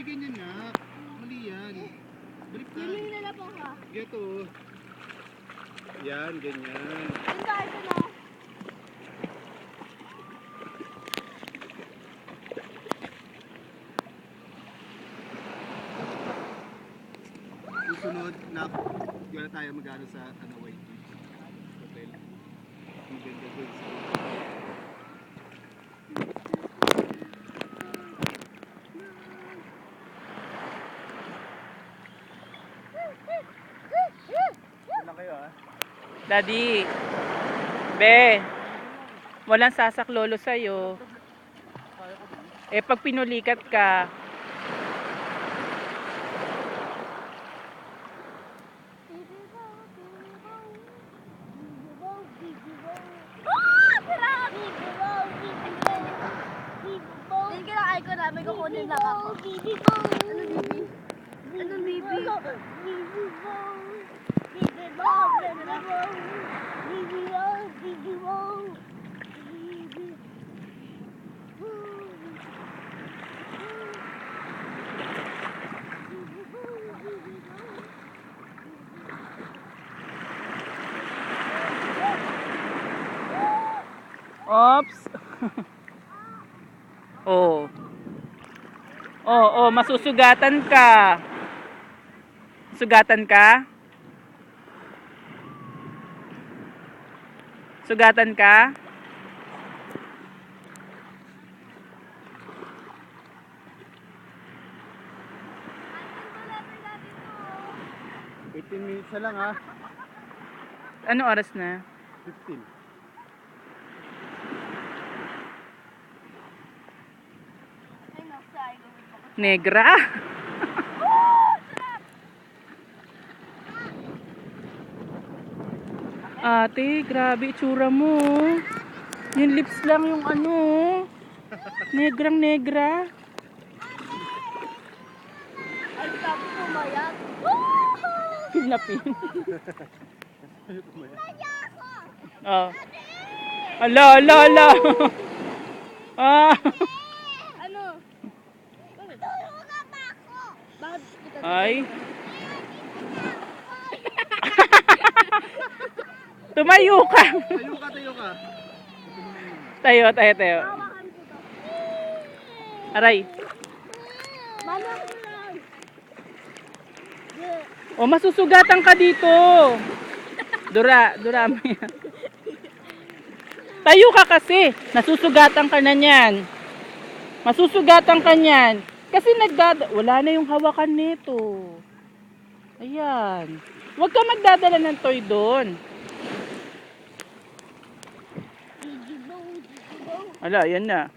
ganyan nga. Mali yan. Baliktad. Swimming na lang po ka. Geto. Yan, ganyan. Yun tayo ito na. Susunod na wala tayo mag-ano sa White Beach Hotel. Ang ganda doon sa wala kayo Daddy. Be. Walang sasaklolo sa'yo. Eh pag pinulikat ka, Yan kinaay ko na, may kukunin lang ako. Anong bibi? oops. Oh. Oh, masusugatan ka. Sugatan ka? Sugatan ka? Wait 15 minutes na lang ha. Ano oras na? 15. Negra. Ate, grabe itsura mo. Yung lips lang yung ano. Negrang negra. Ay, sabi ko mayak. Pin na pin. Oh. Ala, ala, ala. Ah. Ano? Tulungan pa ako. Bakit kita? Ay. Tumayo ka. Tayo ka, tayo ka. Tayo, tayo, tayo. Hawakan ko to. Aray. Mama ko lang. O, masusugatan ka dito. Dura, dura mo yan. Tayo ka kasi. Nasusugatan ka na niyan. Masusugatan ka niyan. Kasi wala na yung hawakan nito. Ayan. Huwag ka magdadala ng toy doon. Ala, yan na.